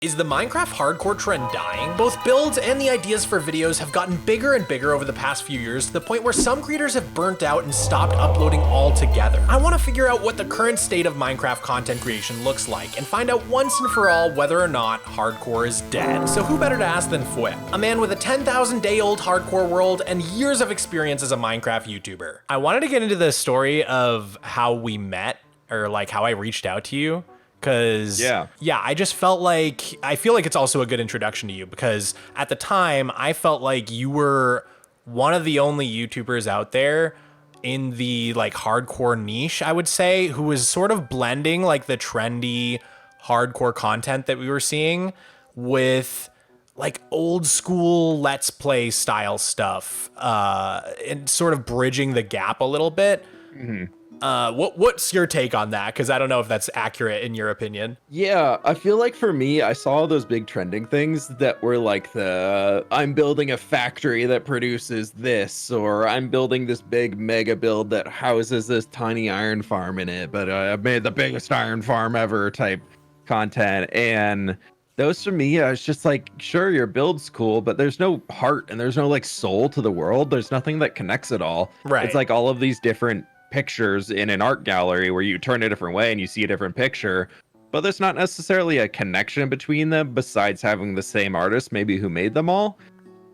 Is the Minecraft hardcore trend dying? Both builds and the ideas for videos have gotten bigger and bigger over the past few years to the point where some creators have burnt out and stopped uploading altogether. I want to figure out what the current state of Minecraft content creation looks like and find out once and for all whether or not hardcore is dead. So who better to ask than Fwhip, a man with a 10,000 day old hardcore world and years of experience as a Minecraft YouTuber. I wanted to get into the story of how we met, or like how I reached out to you. Cause yeah, I just felt like, I feel like it's also a good introduction to you because at the time I felt like you were one of the only YouTubers out there in the like hardcore niche, I would say, who was sort of blending like the trendy hardcore content that we were seeing with like old school Let's Play style stuff, and sort of bridging the gap a little bit. Mm-hmm. What's your take on that? Because I don't know if that's accurate in your opinion. Yeah, I feel like for me, I saw those big trending things that were like I'm building a factory that produces this, or I'm building this big mega build that houses this tiny iron farm in it, but I've made the biggest iron farm ever type content. And those for me, I was just like, sure, your build's cool, but there's no heart and there's no like soul to the world. There's nothing that connects it all. Right. It's like all of these different pictures in an art gallery where you turn a different way and you see a different picture, but there's not necessarily a connection between them besides having the same artist maybe who made them all.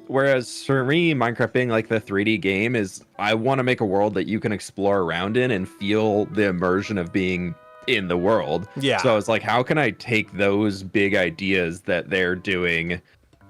Whereas for me, Minecraft being like the 3D game is, I want to make a world that you can explore around in and feel the immersion of being in the world. Yeah. So I was like, how can I take those big ideas that they're doing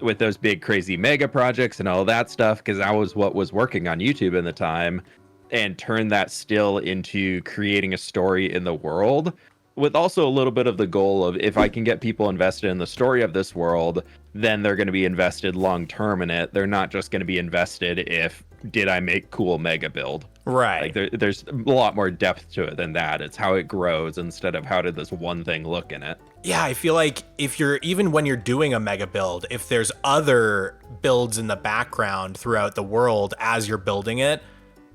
with those big crazy mega projects and all that stuff, because that was what was working on YouTube in the time, and turn that still into creating a story in the world, with also a little bit of the goal of, if I can get people invested in the story of this world, then they're going to be invested long term in it. They're not just going to be invested if, did I make cool mega build? Right. Like there's a lot more depth to it than that. It's how it grows instead of how did this one thing look in it. Yeah, I feel like even when you're doing a mega build, if there's other builds in the background throughout the world as you're building it,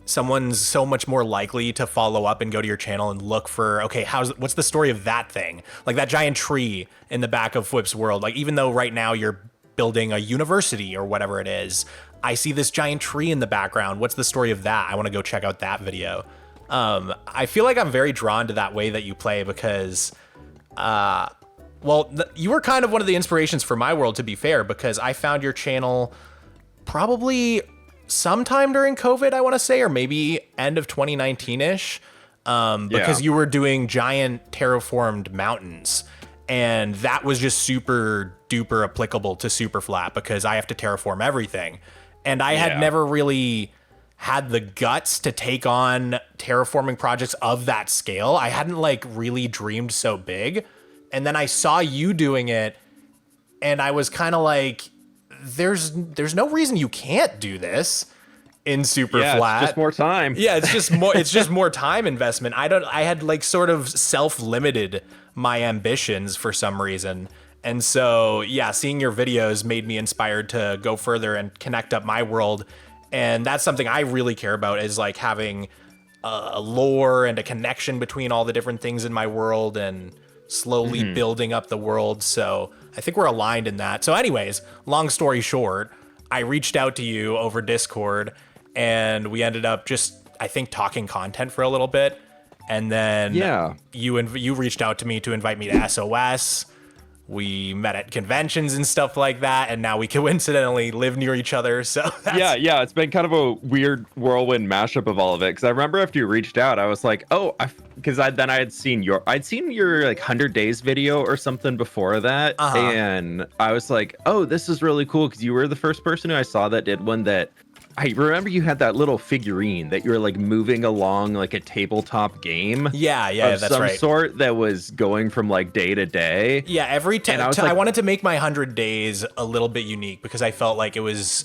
someone's so much more likely to follow up and go to your channel and look for, okay, what's the story of that thing? Like that giant tree in the back of Fwhip's world. Like, even though right now you're building a university or whatever it is, I see this giant tree in the background. What's the story of that? I want to go check out that video. I feel like I'm very drawn to that way that you play because, you were kind of one of the inspirations for my world, to be fair, because I found your channel probably sometime during COVID, I want to say, or maybe end of 2019-ish, because you were doing giant terraformed mountains. And that was just super duper applicable to Superflat because I have to terraform everything. And I had never really had the guts to take on terraforming projects of that scale. I hadn't like really dreamed so big. And then I saw you doing it and I was kind of like, there's no reason you can't do this in Superflat. It's just more time. Yeah, it's just more time investment. I had like sort of self-limited my ambitions for some reason. And so, yeah, seeing your videos made me inspired to go further and connect up my world. And that's something I really care about, is like having a lore and a connection between all the different things in my world and slowly building up the world. So I think we're aligned in that. So anyways, long story short, I reached out to you over Discord and we ended up just, I think, talking content for a little bit. And then you reached out to me to invite me to SOS. We met at conventions and stuff like that, and now we coincidentally live near each other. So it's been kind of a weird whirlwind mashup of all of it. Because I remember after you reached out, I was like, oh, because I had seen your like 100 days video or something before that, and I was like, oh, this is really cool because you were the first person who I saw that did one that. I remember you had that little figurine that you were like moving along like a tabletop game. Yeah, that's some right. Sort that was going from like day to day. Yeah, every time I wanted to make my 100 days a little bit unique because I felt like it was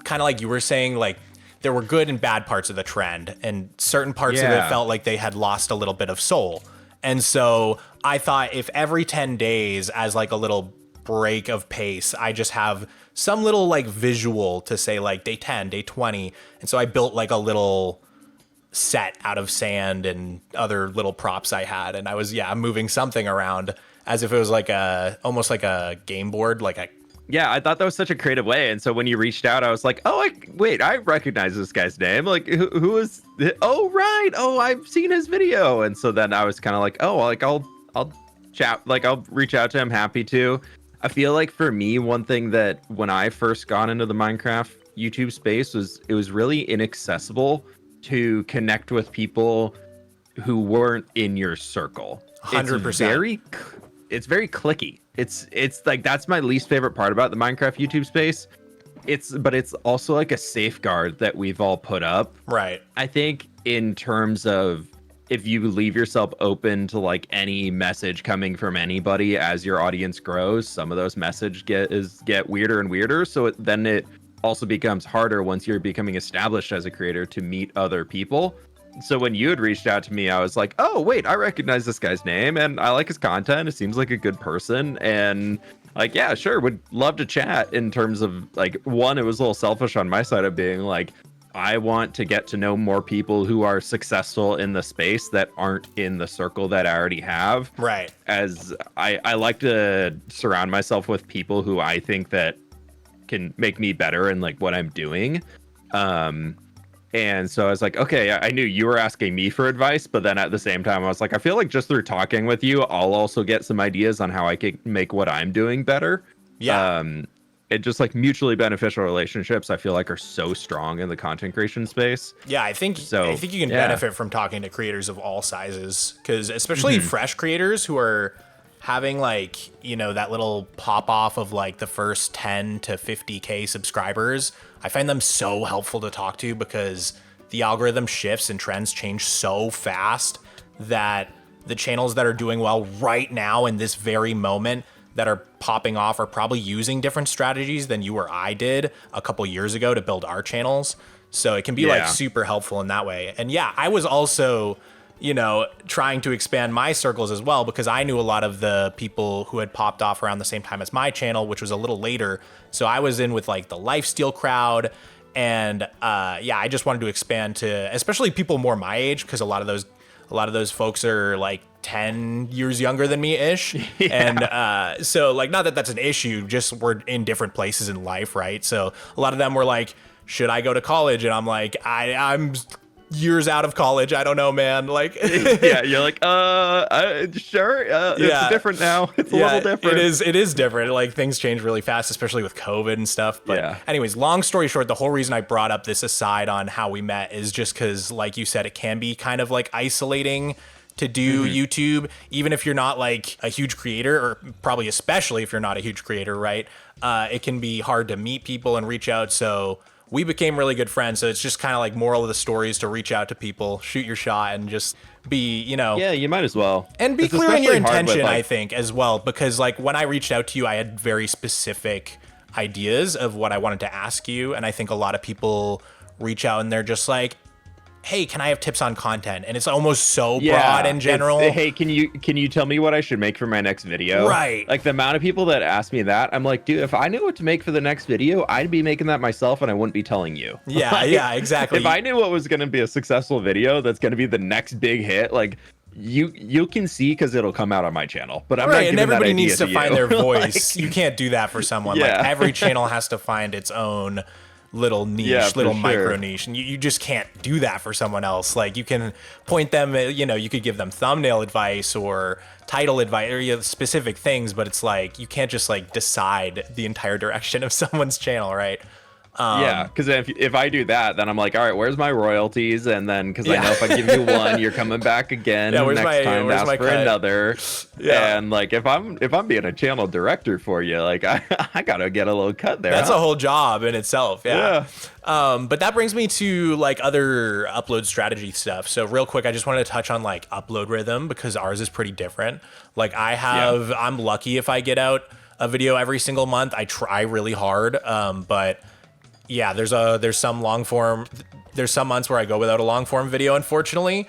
kind of like you were saying, like there were good and bad parts of the trend, and certain parts of it felt like they had lost a little bit of soul. And so I thought if every 10 days as like a little break of pace, I just have some little like visual to say like day 10, day 20. And so I built like a little set out of sand and other little props I had. And I was, moving something around as if it was like almost like a game board, like a. Yeah, I thought that was such a creative way. And so when you reached out, I was like, oh, wait, I recognize this guy's name. Like, who is? Oh, right. Oh, I've seen his video. And so then I was kind of like, oh, like I'll chat, like I'll reach out to him. Happy to. I feel like for me, one thing that when I first got into the Minecraft YouTube space was it was really inaccessible to connect with people who weren't in your circle. 100%. It's very clicky. It's like that's my least favorite part about the Minecraft YouTube space. But it's also like a safeguard that we've all put up. Right. I think in terms of if you leave yourself open to like any message coming from anybody as your audience grows, some of those messages get weirder and weirder. So then it also becomes harder once you're becoming established as a creator to meet other people. So when you had reached out to me, I was like, oh, wait, I recognize this guy's name and I like his content. It seems like a good person. And like, yeah, sure, would love to chat in terms of like, one, it was a little selfish on my side of being like, I want to get to know more people who are successful in the space that aren't in the circle that I already have. Right. As I like to surround myself with people who I think that can make me better in like what I'm doing. And so I was like, okay, I knew you were asking me for advice, but then at the same time, I was like, I feel like just through talking with you, I'll also get some ideas on how I can make what I'm doing better. Yeah. It just like mutually beneficial relationships, I feel like are so strong in the content creation space. Yeah, I think you can benefit from talking to creators of all sizes, because especially fresh creators who are having like, you know, that little pop off of like the first 10 to 50K subscribers. I find them so helpful to talk to because the algorithm shifts and trends change so fast that the channels that are doing well right now in this very moment that are popping off are probably using different strategies than you or I did a couple years ago to build our channels. So it can be like super helpful in that way. And yeah, I was also, you know, trying to expand my circles as well, because I knew a lot of the people who had popped off around the same time as my channel, which was a little later. So I was in with like the lifesteal crowd. And yeah, I just wanted to expand to especially people more my age, because a lot of those folks are like 10 years younger than me ish. Yeah. And so like, not that that's an issue, just we're in different places in life, right? So a lot of them were like, should I go to college? And I'm like, I'm years out of college. I don't know, man. Like, yeah, you're like, sure. It's different now. It's a little different. It is different. Like things change really fast, especially with COVID and stuff. But anyways, long story short, the whole reason I brought up this aside on how we met is just because, like you said, it can be kind of like isolating to do YouTube, even if you're not like a huge creator, or probably especially if you're not a huge creator, right? It can be hard to meet people and reach out. So we became really good friends. So it's just kind of like moral of the story is to reach out to people, shoot your shot, and just be, you know. Yeah, you might as well. And be clear in your intention, I think, as well. Because like when I reached out to you, I had very specific ideas of what I wanted to ask you. And I think a lot of people reach out and they're just like, hey, can I have tips on content? And it's almost so broad in general. Hey, can you tell me what I should make for my next video? Right. Like the amount of people that ask me that, I'm like, dude, if I knew what to make for the next video, I'd be making that myself and I wouldn't be telling you. Yeah, like, yeah, exactly. If I knew what was going to be a successful video that's going to be the next big hit, like you can see because it'll come out on my channel. But I'm not giving and everybody that idea needs to find their voice. Like, you can't do that for someone. Yeah. Like every channel has to find its own little niche, micro niche, and you just can't do that for someone else. Like you can point them, you know, you could give them thumbnail advice or title advice or, you know, specific things, but it's like you can't just like decide the entire direction of someone's channel, right? Yeah, because if I do that, then I'm like, all right, where's my royalties? And then because I know if I give you one, you're coming back again next time to ask for another. Yeah. And like if I'm being a channel director for you, like I gotta get a little cut there. That's a whole job in itself. Yeah. But that brings me to like other upload strategy stuff. So real quick, I just wanted to touch on like upload rhythm, because ours is pretty different. Like I'm lucky if I get out a video every single month. I try really hard, but yeah, there's some long form. There's some months where I go without a long form video, unfortunately.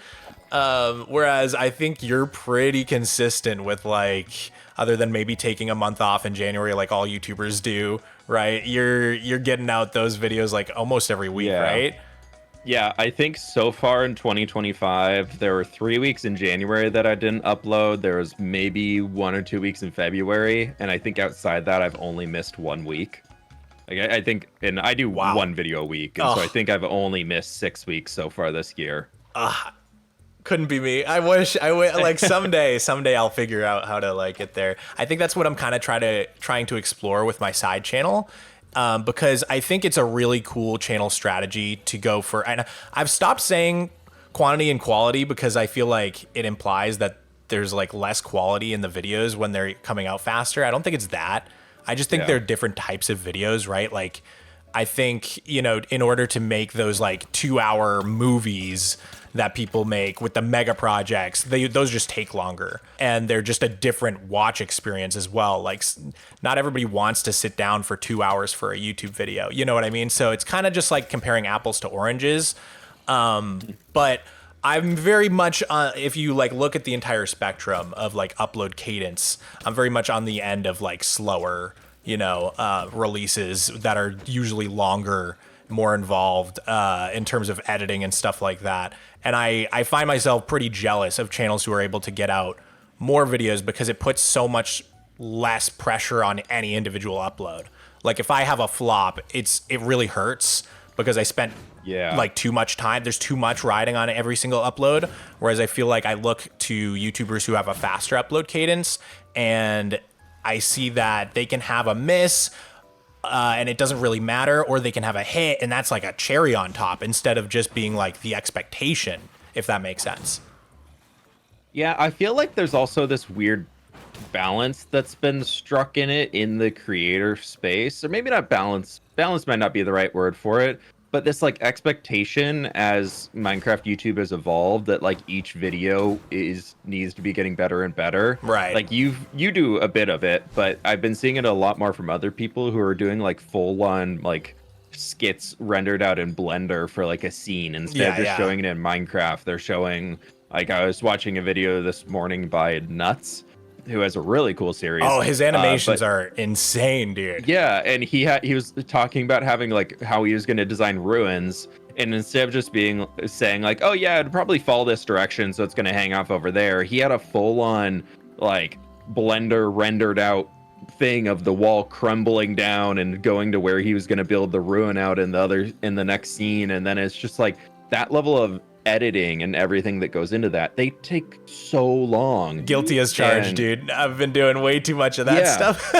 Whereas I think you're pretty consistent with like, other than maybe taking a month off in January, like all YouTubers do, right? You're getting out those videos like almost every week, right? Yeah, I think so far in 2025, there were 3 weeks in January that I didn't upload. There was maybe 1 or 2 weeks in February, and I think outside that, I've only missed 1 week. Like I think, and I do Wow. one video a week, and so I think I've only missed 6 weeks so far this year. Couldn't be me. I wish like someday I'll figure out how to like get there. I think that's what I'm kind of trying to explore with my side channel. Because I think it's a really cool channel strategy to go for. And I've stopped saying quantity and quality because I feel like it implies that there's like less quality in the videos when they're coming out faster. I don't think it's that. I just think they're different types of videos, right? Like, I think, you know, in order to make those like 2-hour movies that people make with the mega projects, those just take longer, and they're just a different watch experience as well. Like, not everybody wants to sit down for 2 hours for a YouTube video. You know what I mean? So it's kind of just like comparing apples to oranges. But I'm very much, if you like look at the entire spectrum of like upload cadence, I'm very much on the end of like slower, you know, releases that are usually longer, more involved in terms of editing and stuff like that. And I find myself pretty jealous of channels who are able to get out more videos because it puts so much less pressure on any individual upload. Like if I have a flop, it really hurts because I spent like too much time. There's too much riding on every single upload. Whereas I feel like I look to YouTubers who have a faster upload cadence and I see that they can have a miss and it doesn't really matter, or they can have a hit and that's like a cherry on top instead of just being like the expectation, if that makes sense. Yeah, I feel like there's also this weird balance that's been struck in it in the creator space, or maybe not balance. Balance might not be the right word for it, but this like expectation as Minecraft YouTube has evolved that like each video needs to be getting better and better. Right. Like you do a bit of it, but I've been seeing it a lot more from other people who are doing like full on like skits rendered out in Blender for like a scene instead of just showing it in Minecraft. They're showing, like, I was watching a video this morning by Nuts, who has a really cool series. Oh, his animations are insane, dude. Yeah, and he was talking about having like how he was going to design ruins, and instead of just saying like, oh yeah, it'd probably fall this direction, so it's going to hang off over there, he had a full-on like Blender rendered out thing of the wall crumbling down and going to where he was going to build the ruin out in the next scene. And then it's just like that level of editing and everything that goes into that, they take so long. Guilty as charged, dude. I've been doing way too much of that stuff.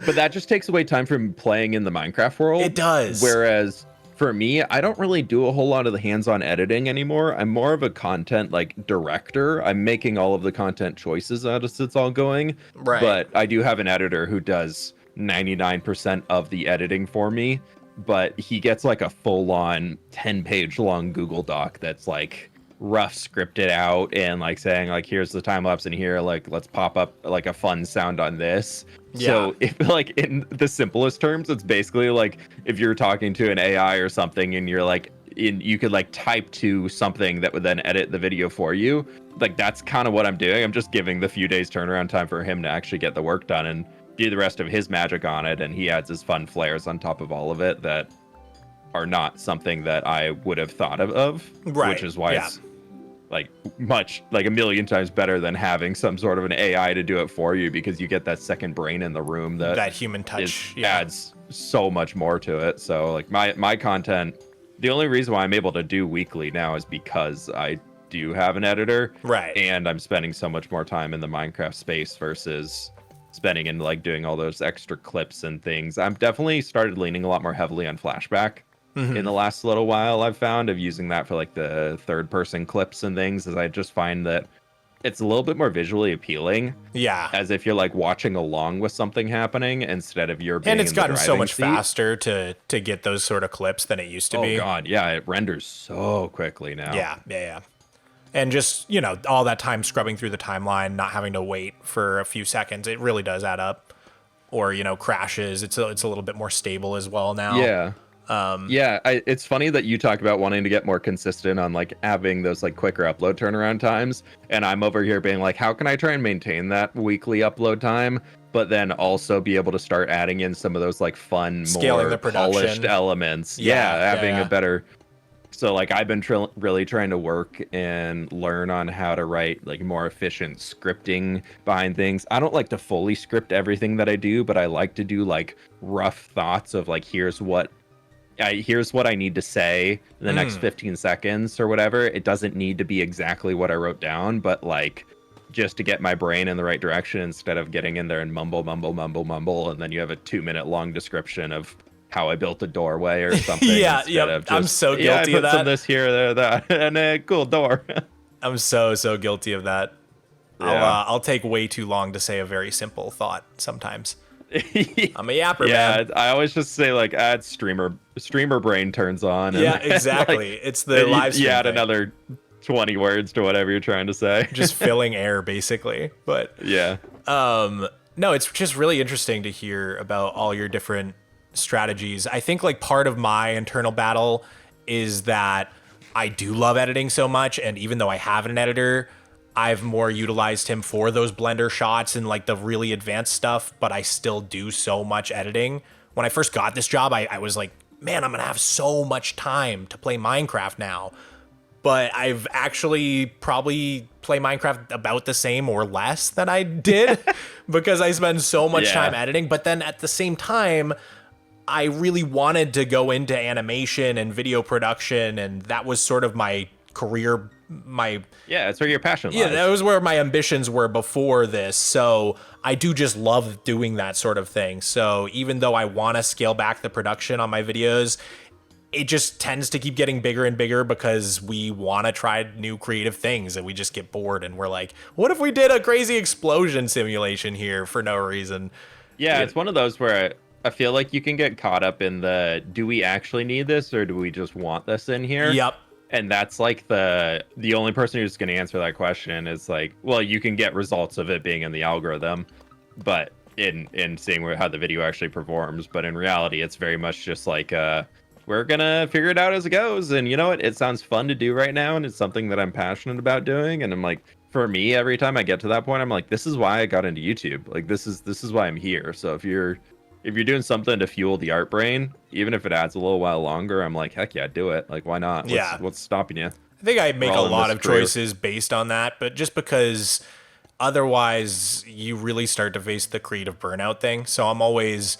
But that just takes away time from playing in the Minecraft world. It does. Whereas for me, I don't really do a whole lot of the hands-on editing anymore. I'm more of a content like director. I'm making all of the content choices as it's all going. Right. But I do have an editor who does 99% of the editing for me. But he gets like a full-on 10-page long Google Doc that's like rough scripted out and like saying like, here's the time lapse in here, like let's pop up like a fun sound on this. So if like in the simplest terms, it's basically like if you're talking to an AI or something and you're like you could like type to something that would then edit the video for you. Like that's kind of what I'm doing. I'm just giving the few days turnaround time for him to actually get the work done and do the rest of his magic on it, and he adds his fun flares on top of all of it that are not something that I would have thought of, which is why it's like a million times better than having some sort of an AI to do it for you, because you get that second brain in the room that human touch adds so much more to it. So like my content, the only reason why I'm able to do weekly now is because I do have an editor, right? And I'm spending so much more time in the Minecraft space versus spending and like doing all those extra clips and things. I'm definitely started leaning a lot more heavily on flashback in the last little while. I've found of using that for like the third person clips and things, as I just find that it's a little bit more visually appealing. Yeah. As if you're like watching along with something happening instead of you're being and it's in the gotten so much seat. faster to get those sort of clips than it used to be. Oh god, yeah, it renders so quickly now. Yeah. And just, you know, all that time scrubbing through the timeline, not having to wait for a few seconds, it really does add up. Or, you know, crashes. It's a little bit more stable as well now. Yeah. It's funny that you talk about wanting to get more consistent on like having those like quicker upload turnaround times. And I'm over here being like, how can I try and maintain that weekly upload time, but then also be able to start adding in some of those like fun, scaling more the production, polished elements. Having a better So like I've been really trying to work and learn on how to write like more efficient scripting behind things. I don't like to fully script everything that I do, but I like to do like rough thoughts of like here's what I need to say in the next 15 seconds or whatever. It doesn't need to be exactly what I wrote down, but like just to get my brain in the right direction instead of getting in there and mumble, and then you have a 2-minute long description of how I built a doorway or something. Yeah, I'm so guilty of that. Some this here, there, that, and a cool door. I'm so guilty of that. Yeah. I'll take way too long to say a very simple thought sometimes. I'm a yapper, man. I always just say like, add streamer brain turns on. Yeah, and, exactly. Like, it's the live stream. You add thing. Another 20 words to whatever you're trying to say. Just filling air, basically. But yeah. No, it's just really interesting to hear about all your different strategies. I think like part of my internal battle is that I do love editing so much, and even though I have an editor, I've more utilized him for those Blender shots and like the really advanced stuff, but I still do so much editing. When I first got this job, I was like, man, I'm gonna have so much time to play Minecraft now. But I've actually probably play Minecraft about the same or less than I did because I spend so much time editing. But then at the same time, I really wanted to go into animation and video production, and that was sort of my career. It's where your passion lies. Yeah, that was where my ambitions were before this. So I do just love doing that sort of thing. So even though I want to scale back the production on my videos, it just tends to keep getting bigger and bigger because we want to try new creative things and we just get bored and we're like, what if we did a crazy explosion simulation here for no reason? Yeah, it's one of those where I feel like you can get caught up in the, do we actually need this or do we just want this in here? Yep. And that's like the only person who's going to answer that question is like, well, you can get results of it being in the algorithm, but in seeing how the video actually performs. But in reality, it's very much just like, we're going to figure it out as it goes. And you know what? It sounds fun to do right now. And it's something that I'm passionate about doing. And I'm like, for me, every time I get to that point, I'm like, this is why I got into YouTube. Like, this is why I'm here. So if you're doing something to fuel the art brain, even if it adds a little while longer, I'm like, heck yeah, do it. Like, why not? What's stopping you? I think I make a lot of choices based on that, but just because otherwise you really start to face the creative burnout thing. So I'm always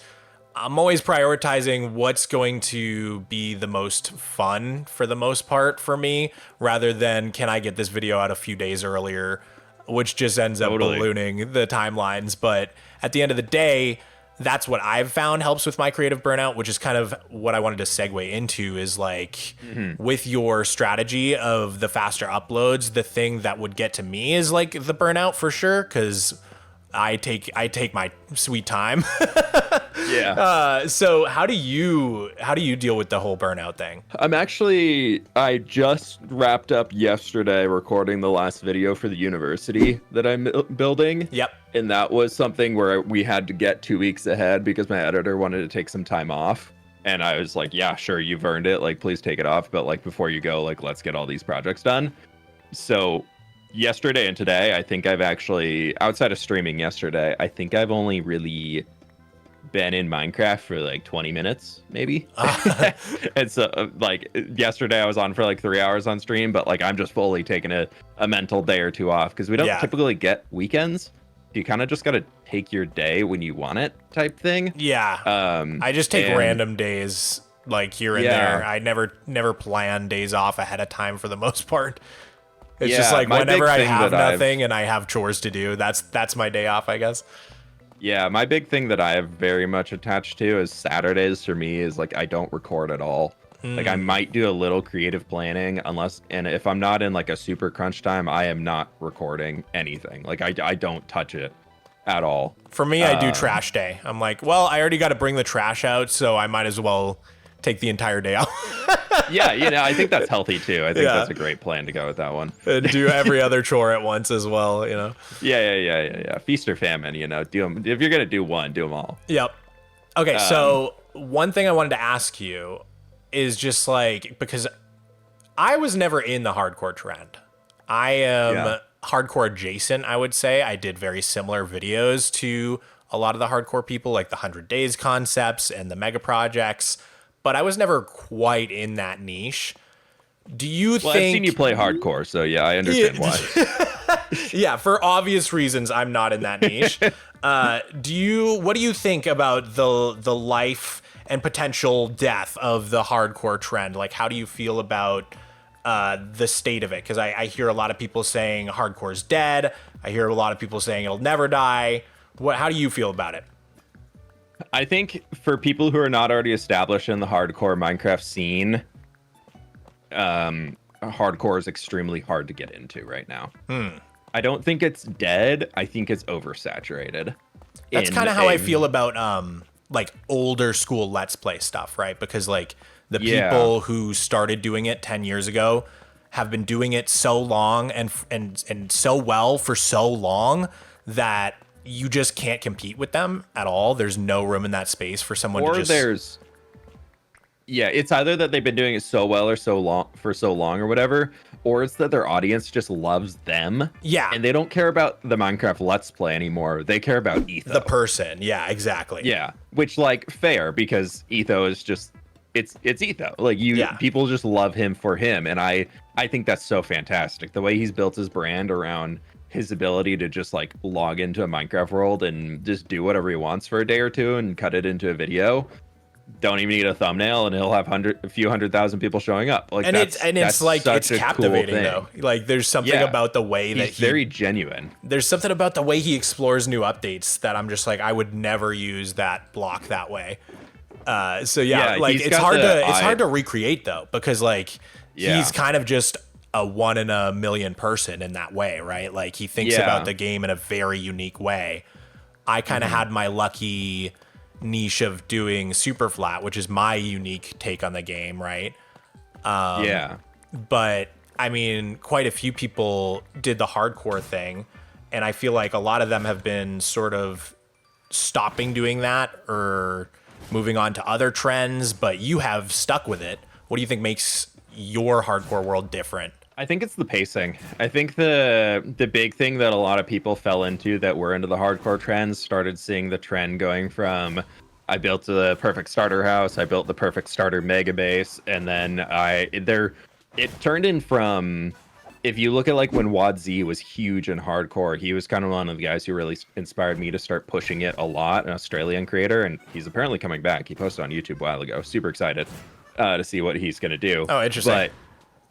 prioritizing what's going to be the most fun for the most part for me, rather than can I get this video out a few days earlier, which just ends up ballooning the timelines. But at the end of the day, that's what I've found helps with my creative burnout, which is kind of what I wanted to segue into is like with your strategy of the faster uploads, the thing that would get to me is like the burnout for sure. 'Cause I take my sweet time. Yeah. So how do you deal with the whole burnout thing? I just wrapped up yesterday recording the last video for the university that I'm building. Yep. And that was something where we had to get 2 weeks ahead because my editor wanted to take some time off. And I was like, yeah, sure, you've earned it. Like, please take it off. But like, before you go, like, let's get all these projects done. So yesterday and today, I think I've actually, outside of streaming yesterday, I think I've only really been in Minecraft for like 20 minutes, maybe. And so like yesterday I was on for like 3 hours on stream, but like I'm just fully taking a mental day or two off because we don't typically get weekends. You kind of just got to take your day when you want it type thing. Yeah. I just take random days like here and there. I never plan days off ahead of time for the most part. It's just like whenever I have nothing and I have chores to do, that's my day off, I guess. Yeah, my big thing that I have very much attached to is Saturdays for me is like I don't record at all. Like I might do a little creative planning and if I'm not in like a super crunch time, I am not recording anything. Like I don't touch it at all. For me, I do trash day. I'm like, well, I already got to bring the trash out, so I might as well take the entire day out. Yeah, I think that's healthy too. I think that's a great plan to go with that one. And do every other chore at once as well, Yeah. Feast or famine, do them. If you're going to do one, do them all. Yep. Okay, so one thing I wanted to ask you is just like, because I was never in the hardcore trend. I am hardcore adjacent, I would say. I did very similar videos to a lot of the hardcore people, like the 100 Days concepts and the mega projects, but I was never quite in that niche. Do you Well, think... I've seen you play hardcore, so yeah, I understand why. Yeah, for obvious reasons, I'm not in that niche. What do you think about the life and potential death of the hardcore trend? Like, how do you feel about the state of it? Because I hear a lot of people saying hardcore's dead. I hear a lot of people saying it'll never die. How do you feel about it? I think for people who are not already established in the hardcore Minecraft scene, hardcore is extremely hard to get into right now. I don't think it's dead. I think it's oversaturated. That's kind of how I feel about like older school Let's Play stuff, right? Because like the people who started doing it 10 years ago have been doing it so long and so well for so long that you just can't compete with them at all. There's no room in that space for someone to just... Yeah, it's either that they've been doing it so well or so long or whatever, or it's that their audience just loves them. Yeah. And they don't care about the Minecraft Let's Play anymore. They care about Etho. The person. Yeah, exactly. Yeah. Which, like, fair, because Etho is just it's Etho. Like people just love him for him. And I think that's so fantastic. The way he's built his brand around his ability to just like log into a Minecraft world and just do whatever he wants for a day or two and cut it into a video. Don't even need a thumbnail and he'll have a few 100,000 people showing up. Like, it's like, it's captivating though. Like there's something about the way that he's very genuine. There's something about the way he explores new updates that I'm just like, I would never use that block that way. So like it's hard to recreate though, because like he's kind of just a 1 in a million person in that way, right? Like he thinks about the game in a very unique way. I kind of had my lucky niche of doing super flat, which is my unique take on the game, right? But I mean, quite a few people did the hardcore thing, and I feel like a lot of them have been sort of stopping doing that or moving on to other trends, but you have stuck with it. What do you think makes your hardcore world different? I think it's the pacing. I think the big thing that a lot of people fell into that were into the hardcore trends started seeing the trend going from, I built the perfect starter house, I built the perfect starter mega base, and then it turned in from, if you look at like when WadZ was huge in hardcore, he was kind of one of the guys who really inspired me to start pushing it a lot, an Australian creator, and he's apparently coming back. He posted on YouTube a while ago. Super excited to see what he's going to do. Oh, interesting. But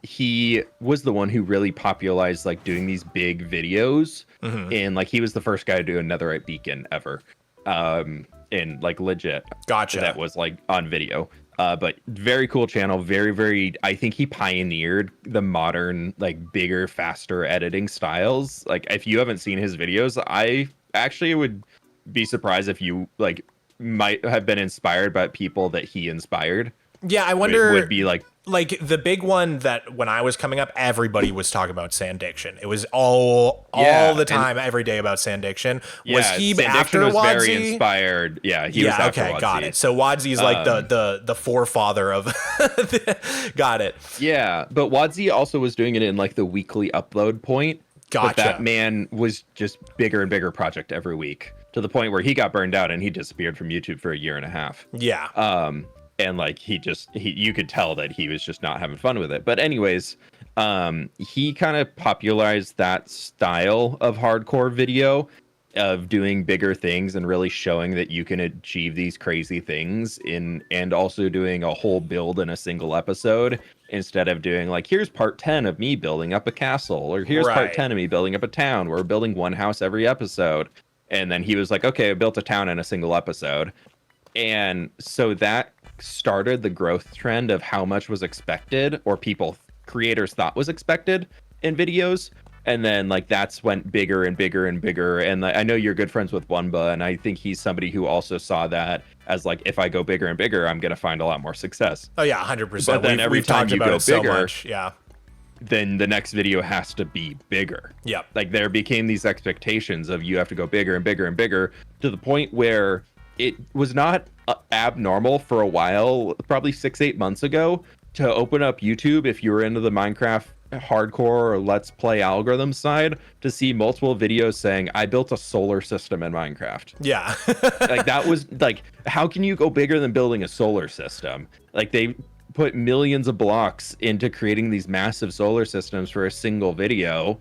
he was the one who really popularized like doing these big videos, and like he was the first guy to do a netherite beacon ever, and like legit. Gotcha. That was like on video. But very cool channel, very, I think he pioneered the modern, like bigger, faster editing styles. Like if you haven't seen his videos, I actually would be surprised if you like might have been inspired by people that he inspired. Yeah, I wonder. It would be like the big one that when I was coming up, everybody was talking about Sand Diction. It was all the time, every day about Sand Diction. Was he Sand after Diction was WadZ? Very inspired. Yeah, he was after WadZ. Got it. So WadZ is like the forefather of. Got it. Yeah, but WadZ also was doing it in like the weekly upload point. Gotcha. But that man was just bigger and bigger project every week to the point where he got burned out and he disappeared from YouTube for a year and a half. Yeah. And like you could tell that he was just not having fun with it. But anyways, he kind of popularized that style of hardcore video of doing bigger things and really showing that you can achieve these crazy things and also doing a whole build in a single episode instead of doing like, here's part 10 of me building up a castle, or here's part 10 of me building up a town. We're building one house every episode. And then he was like, okay, I built a town in a single episode. And so that started the growth trend of how much was expected, or creators thought was expected in videos. And then like that's went bigger and bigger and bigger. And I know you're good friends with Wunba, and I think he's somebody who also saw that as like, if I go bigger and bigger, I'm going to find a lot more success. Oh yeah, 100%. But then every time you go bigger, yeah, then the next video has to be bigger. Yep. Like there became these expectations of you have to go bigger and bigger and bigger, to the point where it was not abnormal for a while, probably 6-8 months ago, to open up YouTube if you were into the Minecraft hardcore or Let's Play algorithm side, to see multiple videos saying, I built a solar system in Minecraft. Yeah. Like that was like, how can you go bigger than building a solar system? Like put millions of blocks into creating these massive solar systems for a single video.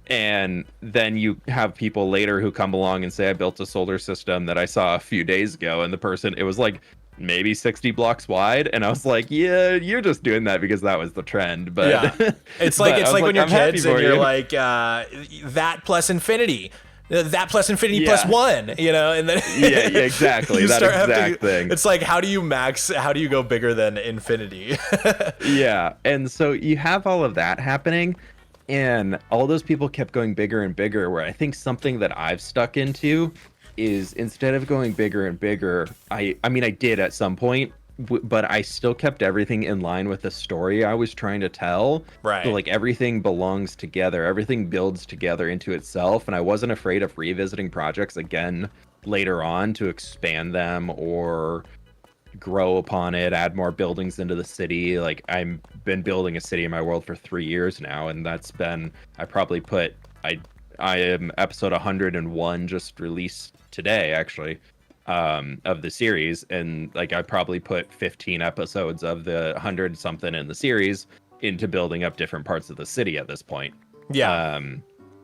And then you have people later who come along and say, I built a solar system that I saw a few days ago. And the person, it was like maybe 60 blocks wide. And I was like, yeah, you're just doing that because that was the trend. But yeah, it's like, it's like when you're kids and you're you. like, that plus infinity. That plus infinity plus one, you know, and then yeah, exactly. That exact thing. It's like, how do you go bigger than infinity? Yeah. And so you have all of that happening, and all those people kept going bigger and bigger, where I think something that I've stuck into is, instead of going bigger and bigger, I mean, I did at some point, but I still kept everything in line with the story I was trying to tell. Right. So like everything belongs together, everything builds together into itself, and I wasn't afraid of revisiting projects again later on to expand them or grow upon it, add more buildings into the city. Like, I've been building a city in my world for 3 years now, and that's been, I am episode 101 just released today actually, of the series, and like I probably put 15 episodes of the 100 something in the series into building up different parts of the city at this point. Yeah.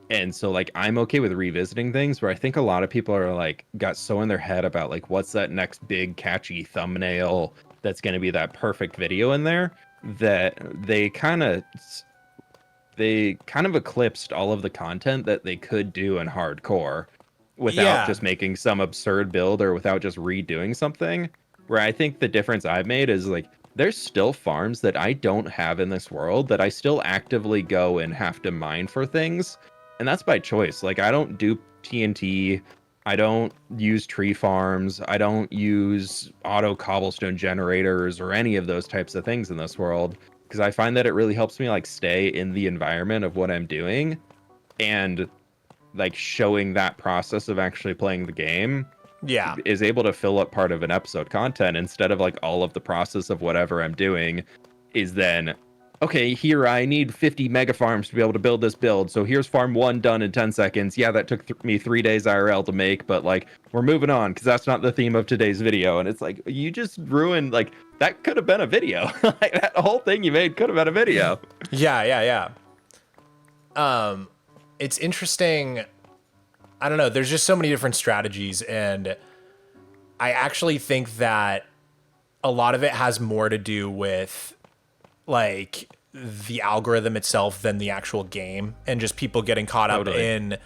And so like I'm okay with revisiting things, where I think a lot of people are like got so in their head about like what's that next big catchy thumbnail that's going to be that perfect video in there, that they kind of eclipsed all of the content that they could do in hardcore without just making some absurd build or without just redoing something. Where I think the difference I've made is like, there's still farms that I don't have in this world that I still actively go and have to mine for things. And that's by choice. Like, I don't do TNT. I don't use tree farms. I don't use auto cobblestone generators or any of those types of things in this world, because I find that it really helps me like stay in the environment of what I'm doing, and like showing that process of actually playing the game is able to fill up part of an episode content, instead of like all of the process of whatever I'm doing is then, okay, here I need 50 mega farms to be able to build this build. So here's farm 1 done in 10 seconds. Yeah, that took me 3 days IRL to make, but like we're moving on because that's not the theme of today's video. And it's like, you just ruined, like, that could have been a video. Like, that whole thing you made could have been a video. Yeah. It's interesting. I don't know. There's just so many different strategies, and I actually think that a lot of it has more to do with like the algorithm itself than the actual game, and just people getting caught up in.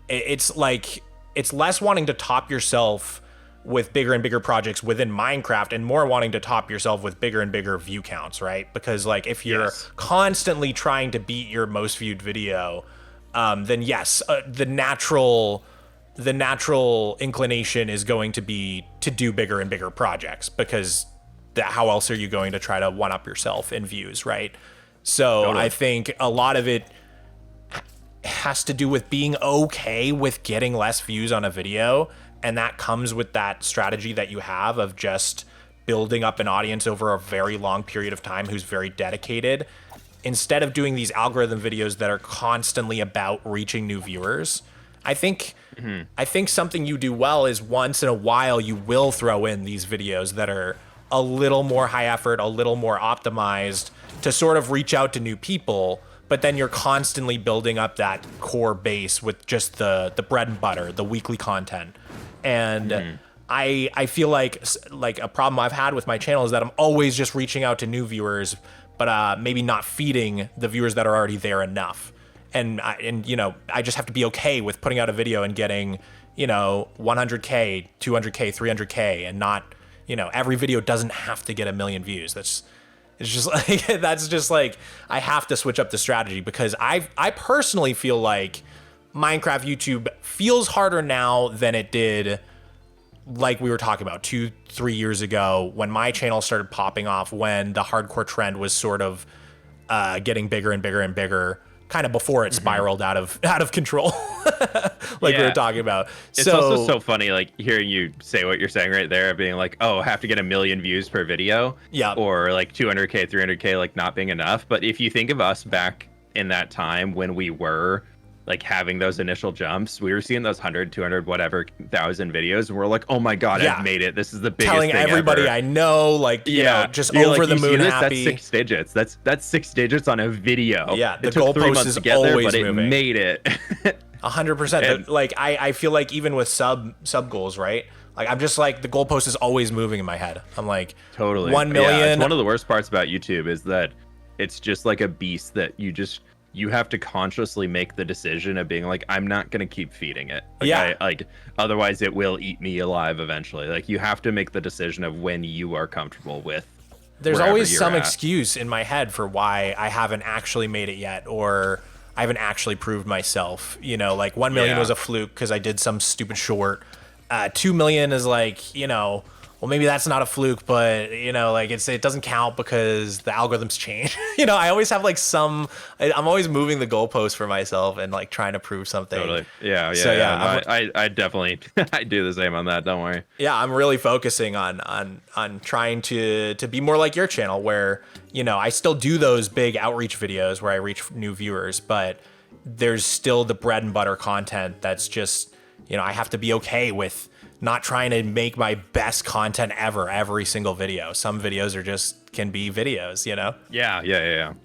It's like, it's less wanting to top yourself with bigger and bigger projects within Minecraft, and more wanting to top yourself with bigger and bigger view counts, right? Because like, if you're constantly trying to beat your most viewed video, then yes, the natural inclination is going to be to do bigger and bigger projects, because how else are you going to try to one up yourself in views, right? So I think a lot of it has to do with being okay with getting less views on a video, and that comes with that strategy that you have of just building up an audience over a very long period of time who's very dedicated, instead of doing these algorithm videos that are constantly about reaching new viewers. I think something you do well is, once in a while you will throw in these videos that are a little more high effort, a little more optimized to sort of reach out to new people, but then you're constantly building up that core base with just the bread and butter, the weekly content. And I feel like a problem I've had with my channel is that I'm always just reaching out to new viewers, but maybe not feeding the viewers that are already there enough. And you know, I just have to be okay with putting out a video and getting, you know, 100K, 200K, 300K, and not, you know, every video doesn't have to get 1 million views. That's just like, I have to switch up the strategy, because I personally feel like Minecraft YouTube feels harder now than it did, like we were talking about 2-3 years ago, when my channel started popping off, when the hardcore trend was sort of getting bigger and bigger and bigger, kind of before it spiraled out of control, like we were talking about. It's also so funny, like, hearing you say what you're saying right there, being like, oh, have to get 1 million views per video, or like 200K, 300K, like not being enough. But if you think of us back in that time when we were like having those initial jumps. We were seeing those 100, 200, whatever thousand videos, and we're like, oh my god, Yeah. I've made it. This is the biggest Telling thing everybody ever. I know, like, you know, just You're over like, the you see moon this? happy. That's 6 digits. That's 6 digits on a video. Yeah, the it took 3 goalpost months is to get there, always but it moving. made it. 100%. Like, I feel like even with sub goals, right? Like, I'm just like, the goalpost is always moving in my head. I'm like, Totally. 1 million. Yeah, it's one of the worst parts about YouTube is that it's just like a beast that you have to consciously make the decision of being like, I'm not going to keep feeding it. Like, otherwise it will eat me alive eventually. Like, you have to make the decision of when you are comfortable with. There's always some excuse in my head for why I haven't actually made it yet, or I haven't actually proved myself. You know, like 1 million was a fluke because I did some stupid short. 2 million is like, you know, well, maybe that's not a fluke, but, you know, like it doesn't count because the algorithms change. You know, I always have like I'm always moving the goalpost for myself and like trying to prove something. Totally. Yeah. So, No, I definitely, I do the same on that. Don't worry. Yeah, I'm really focusing on trying to be more like your channel where, you know, I still do those big outreach videos where I reach new viewers, but there's still the bread and butter content that's just, you know, I have to be okay with not trying to make my best content ever every single video. Some videos can be videos, you know? Yeah.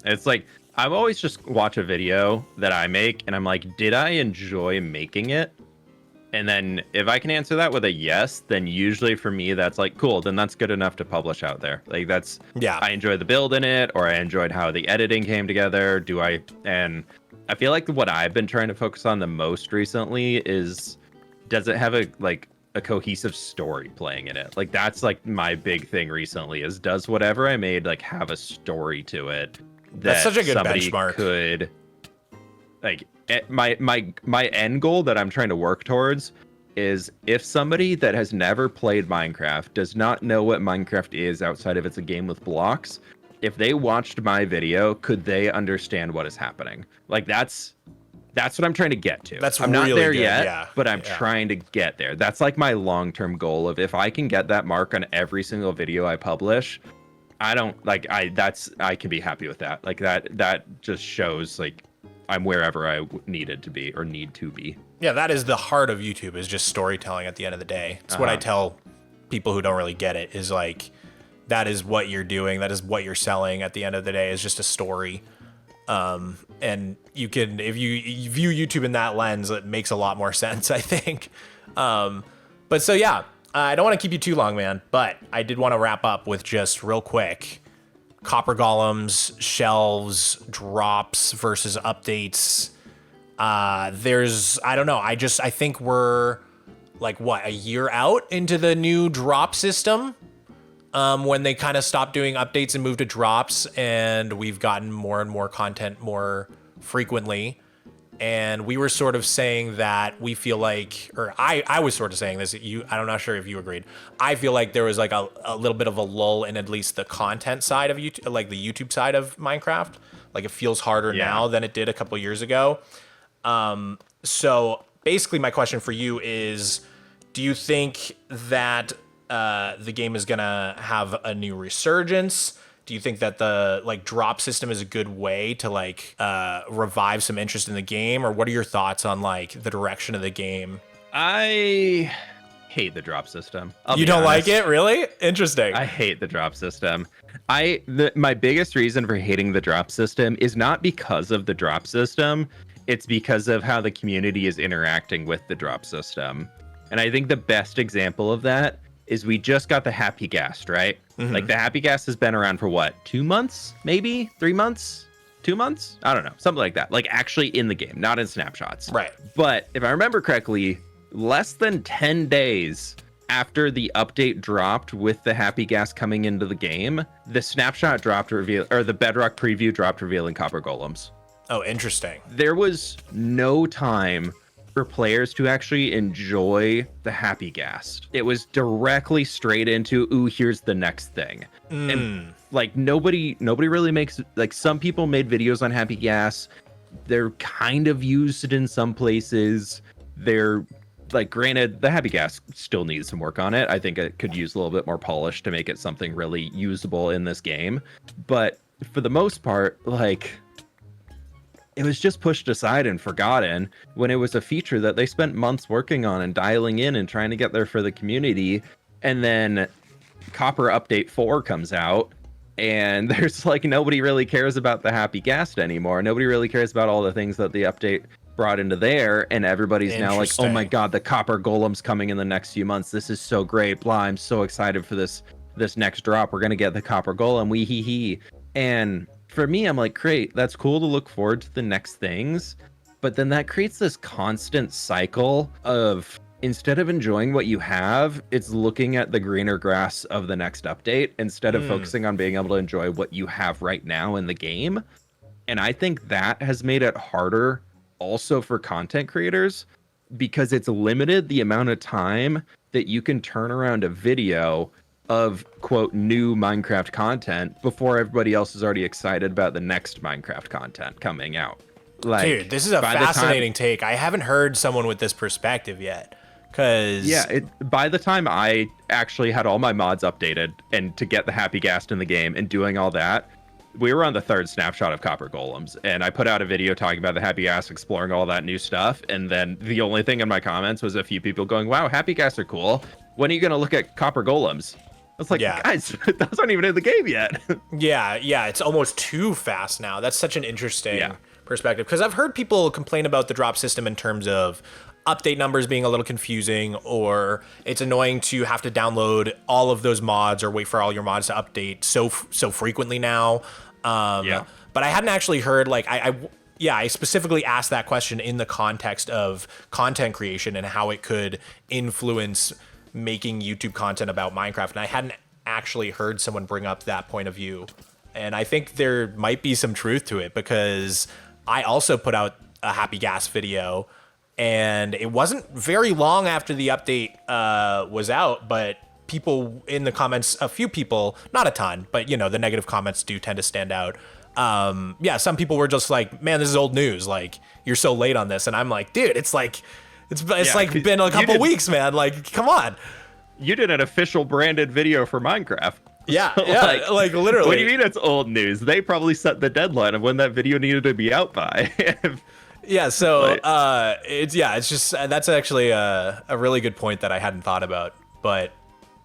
It's like, I've always just watch a video that I make and I'm like, did I enjoy making it? And then if I can answer that with a yes, then usually for me, that's like, cool, then that's good enough to publish out there. Like I enjoyed the build in it, or I enjoyed how the editing came together. And I feel like what I've been trying to focus on the most recently is, does it have a cohesive story playing in it? Like, that's like my big thing recently is, does whatever I made like have a story to it that's such a good somebody benchmark. Could like my end goal that I'm trying to work towards is, if somebody that has never played Minecraft, does not know what Minecraft is outside of it's a game with blocks, if they watched my video, could they understand what is happening? Like, that's what I'm trying to get to. I'm not there yet, but I'm trying to get there. That's like my long-term goal of, if I can get that mark on every single video I publish, I can be happy with that. Like that just shows like I'm wherever I needed to be or need to be. Yeah, that is the heart of YouTube, is just storytelling at the end of the day. It's what I tell people who don't really get it, is like, that is what you're doing. That is what you're selling at the end of the day, is just a story. And you can, if you view YouTube in that lens, it makes a lot more sense, I think. But so, yeah, I don't want to keep you too long, man, but I did want to wrap up with just real quick, copper golems, shelves, drops versus updates. I don't know. I think we're like, a year out into the new drop system. When they kind of stopped doing updates and moved to drops, and we've gotten more and more content more frequently. And we were sort of saying that we feel like, or I was sort of saying this, I'm not sure if you agreed. I feel like there was like a little bit of a lull in at least the content side of YouTube, like the YouTube side of Minecraft. Like, it feels harder now than it did a couple years ago. So basically my question for you is, do you think that the game is gonna have a new resurgence? Do you think that the drop system is a good way to revive some interest in the game, or what are your thoughts on the direction of the game? I hate the drop system. You don't like it, really? Interesting. I hate the drop system. My biggest reason for hating the drop system is not because of the drop system. It's because of how the community is interacting with the drop system. And I think the best example of that is we just got the Happy Gas, right? Mm-hmm. Like, the Happy Gas has been around for what, 2 months, maybe 3 months, 2 months? I don't know, something like that. Like, actually in the game, not in snapshots. Right. But if I remember correctly, less than 10 days after the update dropped with the Happy Gas coming into the game, the snapshot dropped or the Bedrock preview dropped revealing copper golems. Oh, interesting. There was no time for players to actually enjoy the Happy Gas. It was directly straight into, ooh, here's the next thing. And nobody really makes, some people made videos on Happy Gas. They're kind of used in some places. They're granted, the Happy Gas still needs some work on it. I think it could use a little bit more polish to make it something really usable in this game. But for the most part, it was just pushed aside and forgotten when it was a feature that they spent months working on and dialing in and trying to get there for the community. And then Copper Update 4 comes out, and there's like nobody really cares about the Happy Ghast anymore. Nobody really cares about all the things that the update brought into there, and everybody's now like, oh my god, the Copper Golem's coming in the next few months. This is so great. Blah, I'm so excited for this next drop. We're gonna get the Copper Golem. Wee hee hee. And for me, I'm like, great, that's cool to look forward to the next things. But then that creates this constant cycle of, instead of enjoying what you have, it's looking at the greener grass of the next update instead of focusing on being able to enjoy what you have right now in the game. And I think that has made it harder also for content creators, because it's limited the amount of time that you can turn around a video of quote new Minecraft content before everybody else is already excited about the next Minecraft content coming out. Like, dude, this is a fascinating take. I haven't heard someone with this perspective yet. By the time I actually had all my mods updated and to get the Happy Ghast in the game and doing all that, we were on the third snapshot of Copper Golems, and I put out a video talking about the Happy Ghast, exploring all that new stuff, and then the only thing in my comments was a few people going, wow, Happy Ghasts are cool. When are you going to look at Copper Golems? I was like, guys, those aren't even in the game yet. Yeah, it's almost too fast now. That's such an interesting perspective, because I've heard people complain about the drop system in terms of update numbers being a little confusing, or it's annoying to have to download all of those mods or wait for all your mods to update so frequently now. But I hadn't actually heard, like, I specifically asked that question in the context of content creation and how it could influence making YouTube content about Minecraft. And I hadn't actually heard someone bring up that point of view. And I think there might be some truth to it, because I also put out a Happy Ghast video, and it wasn't very long after the update was out, but people in the comments, a few people, not a ton, but you know, the negative comments do tend to stand out. Some people were just like, man, this is old news. Like, you're so late on this. And I'm like, dude, it's like been a couple weeks, man. Like, come on. You did an official branded video for Minecraft. Yeah, so, like literally. What do you mean it's old news? They probably set the deadline of when that video needed to be out by. Yeah, so it's just, that's actually a really good point that I hadn't thought about. But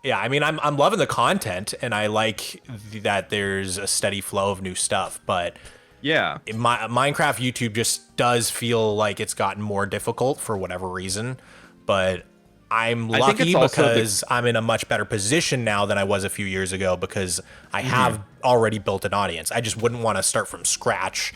yeah, I mean, I'm loving the content, and I like that there's a steady flow of new stuff. But yeah, Minecraft YouTube just does feel like it's gotten more difficult for whatever reason. But I'm lucky because I'm in a much better position now than I was a few years ago, because I have already built an audience. I just wouldn't want to start from scratch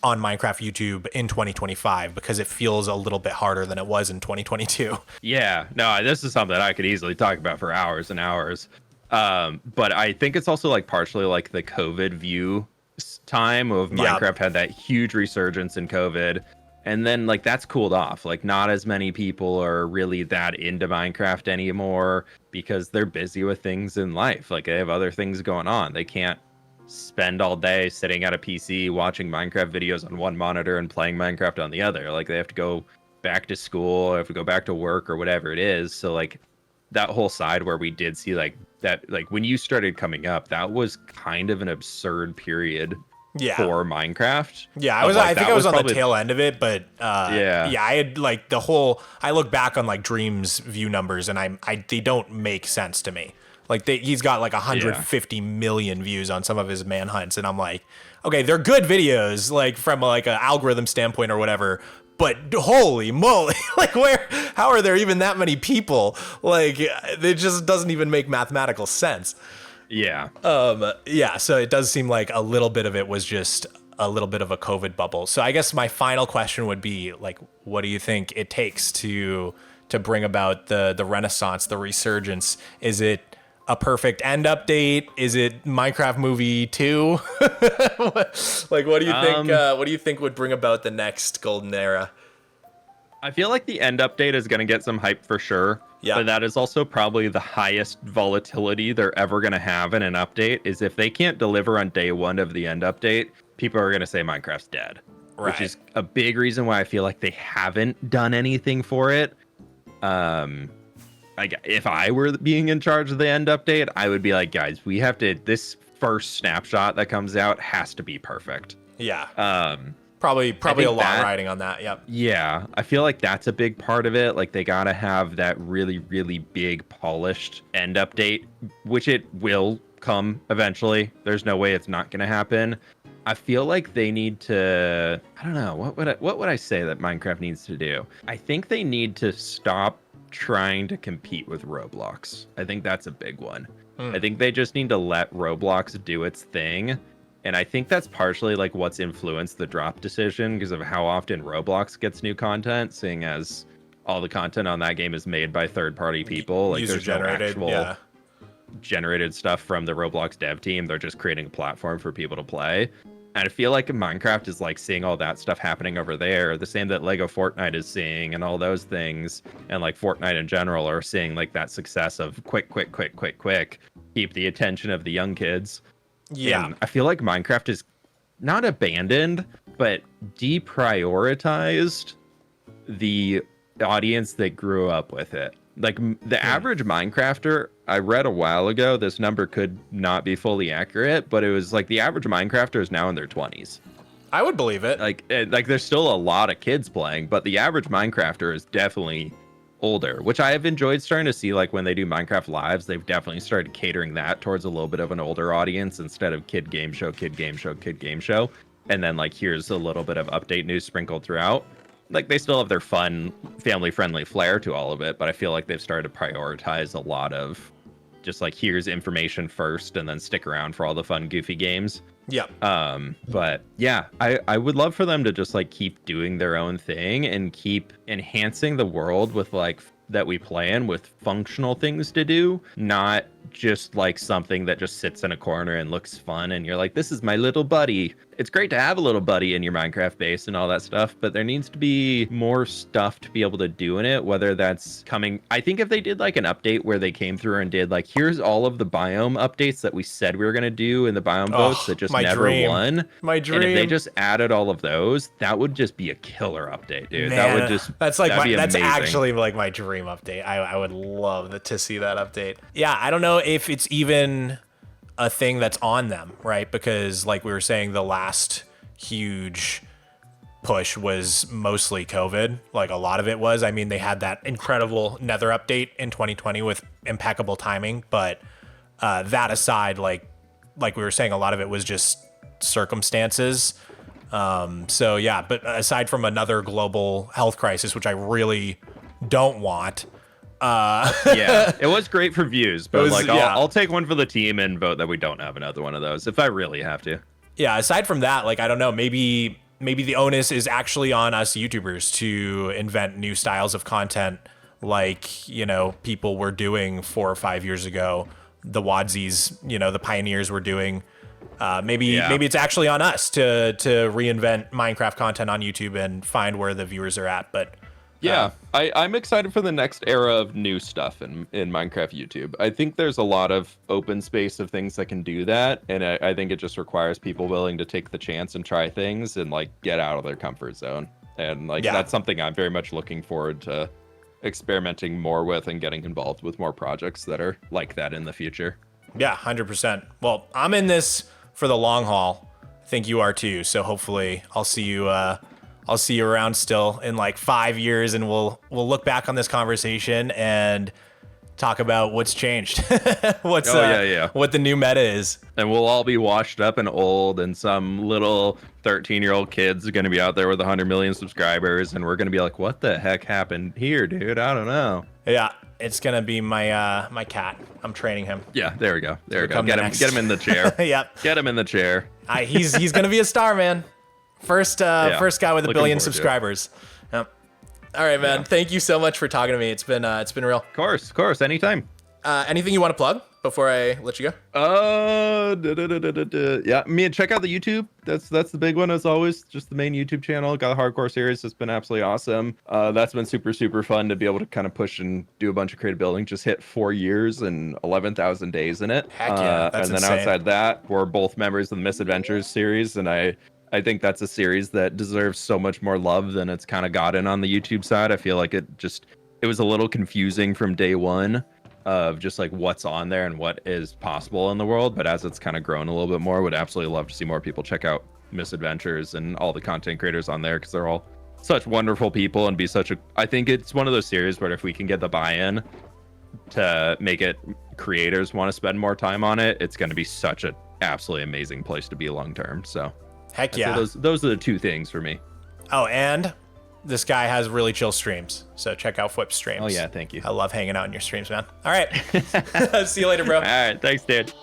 on Minecraft YouTube in 2025, because it feels a little bit harder than it was in 2022. Yeah, no, this is something I could easily talk about for hours and hours. But I think it's also like partially like the COVID view time of Minecraft had that huge resurgence in COVID. And then like that's cooled off. Like not as many people are really that into Minecraft anymore because they're busy with things in life. Like they have other things going on. They can't spend all day sitting at a PC watching Minecraft videos on one monitor and playing Minecraft on the other. Like they have to go back to school, have to go back to work or whatever it is. So like that whole side where we did see like that, like when you started coming up, that was kind of an absurd period for Minecraft. Yeah, I think I was on the tail end of it, but I had like I look back on like Dream's view numbers and they don't make sense to me. Like he's got like 150 million views on some of his manhunts, and I'm like, okay, they're good videos, like from like an algorithm standpoint or whatever. But holy moly, like how are there even that many people? Like it just doesn't even make mathematical sense. Yeah. So it does seem like a little bit of it was just a little bit of a COVID bubble. So I guess my final question would be like, what do you think it takes to bring about the renaissance, the resurgence? Is it a perfect end update? Is it Minecraft Movie 2? Like, what do you think? What do you think would bring about the next golden era? I feel like the end update is going to get some hype for sure. Yeah. But that is also probably the highest volatility they're ever going to have in an update. Is if they can't deliver on day one of the end update, people are going to say Minecraft's dead. Right. Which is a big reason why I feel like they haven't done anything for it. If I were being in charge of the end update, I would be like, guys, this first snapshot that comes out has to be perfect. Yeah. Probably a lot that, riding on that. Yep. Yeah, I feel like that's a big part of it. Like they gotta have that really, really big polished end update, which it will come eventually. There's no way it's not gonna happen. I feel like they need to. I don't know what would I say that Minecraft needs to do. I think they need to stop trying to compete with Roblox. I think that's a big one. I think they just need to let Roblox do its thing. And I think that's partially like what's influenced the drop decision because of how often Roblox gets new content, seeing as all the content on that game is made by third-party people. Like there's no actual generated stuff from the Roblox dev team. They're just creating a platform for people to play. And I feel like Minecraft is like seeing all that stuff happening over there, the same that Lego Fortnite is seeing and all those things. And like Fortnite in general are seeing like that success of quick, keep the attention of the young kids. Yeah. And I feel like Minecraft is not abandoned, but deprioritized the audience that grew up with it. Like the average Minecrafter, I read a while ago, this number could not be fully accurate, but it was like the average Minecrafter is now in their 20s. I would believe it. Like there's still a lot of kids playing, but the average Minecrafter is definitely older, which I have enjoyed starting to see. Like when they do Minecraft lives, they've definitely started catering that towards a little bit of an older audience instead of kid game show. And then like here's a little bit of update news sprinkled throughout. Like they still have their fun, family-friendly flair to all of it, but I feel like they've started to prioritize a lot of just like here's information first and then stick around for all the fun, goofy games. Yeah. But yeah, I would love for them to just like keep doing their own thing and keep enhancing the world with like that we play in with functional things to do, not just like something that just sits in a corner and looks fun and you're like, this is my little buddy. It's great to have a little buddy in your Minecraft base and all that stuff, but there needs to be more stuff to be able to do in it, whether that's coming. I think if they did like an update where they came through and did like, here's all of the biome updates that we said we were going to do in the biome votes that just never won. My dream. And if they just added all of those, that would just be a killer update, dude. Man, that would just, that's like that's amazing. actually like my dream update. I would love to see that update. Yeah, I don't know if it's even a thing that's on them, right? Because like we were saying, the last huge push was mostly COVID. Like a lot of it was. I mean, they had that incredible Nether update in 2020 with impeccable timing, but that aside, like we were saying, a lot of it was just circumstances. So yeah, but aside from another global health crisis, which I really don't want. Yeah, it was great for views, but I'll take one for the team and vote that we don't have another one of those if I really have to. Yeah, aside from that, like, I don't know, maybe the onus is actually on us YouTubers to invent new styles of content like, you know, people were doing 4 or 5 years ago, the Wadsies, you know, the pioneers were doing. Maybe it's actually on us to reinvent Minecraft content on YouTube and find where the viewers are at, but yeah, I'm excited for the next era of new stuff in Minecraft YouTube. I think there's a lot of open space of things that can do that, and I think it just requires people willing to take the chance and try things and like get out of their comfort zone. And like that's something I'm very much looking forward to experimenting more with and getting involved with more projects that are like that in the future. Yeah, 100%. Well, I'm in this for the long haul. I think you are too. So hopefully I'll see you around still in like 5 years, and we'll look back on this conversation and talk about what's changed, what the new meta is. And we'll all be washed up and old, and some little 13-year-old kids are going to be out there with 100 million subscribers, and we're going to be like, what the heck happened here, dude? I don't know. Yeah, it's going to be my my cat. I'm training him. Yeah, there we go. There we go. Get him in the chair. Yep. Get him in the chair. He's going to be a star, man. First guy with a billion subscribers. Yep. All right, man. Yeah. Thank you so much for talking to me. It's been real. Of course. Anytime. Anything you want to plug before I let you go? Yeah. Check out the YouTube. That's the big one as always. Just the main YouTube channel. Got a hardcore series. It's been absolutely awesome. That's been super, super fun to be able to kind of push and do a bunch of creative building. Just hit 4 years and 11,000 days in it. Heck yeah. That's and then insane. Outside that, we're both members of the Misadventures series, and I think that's a series that deserves so much more love than it's kind of gotten on the YouTube side. I feel like it was a little confusing from day one of just like what's on there and what is possible in the world. But as it's kind of grown a little bit more, would absolutely love to see more people check out Misadventures and all the content creators on there, because they're all such wonderful people and be such a. I think it's one of those series where if we can get the buy-in to make it creators want to spend more time on it, it's going to be such an absolutely amazing place to be long term. So heck I'd yeah, say those are the two things for me. Oh, and this guy has really chill streams, so check out Fwhip streams. Oh yeah, thank you. I love hanging out in your streams, man. All right. See you later, bro. All right, thanks, dude.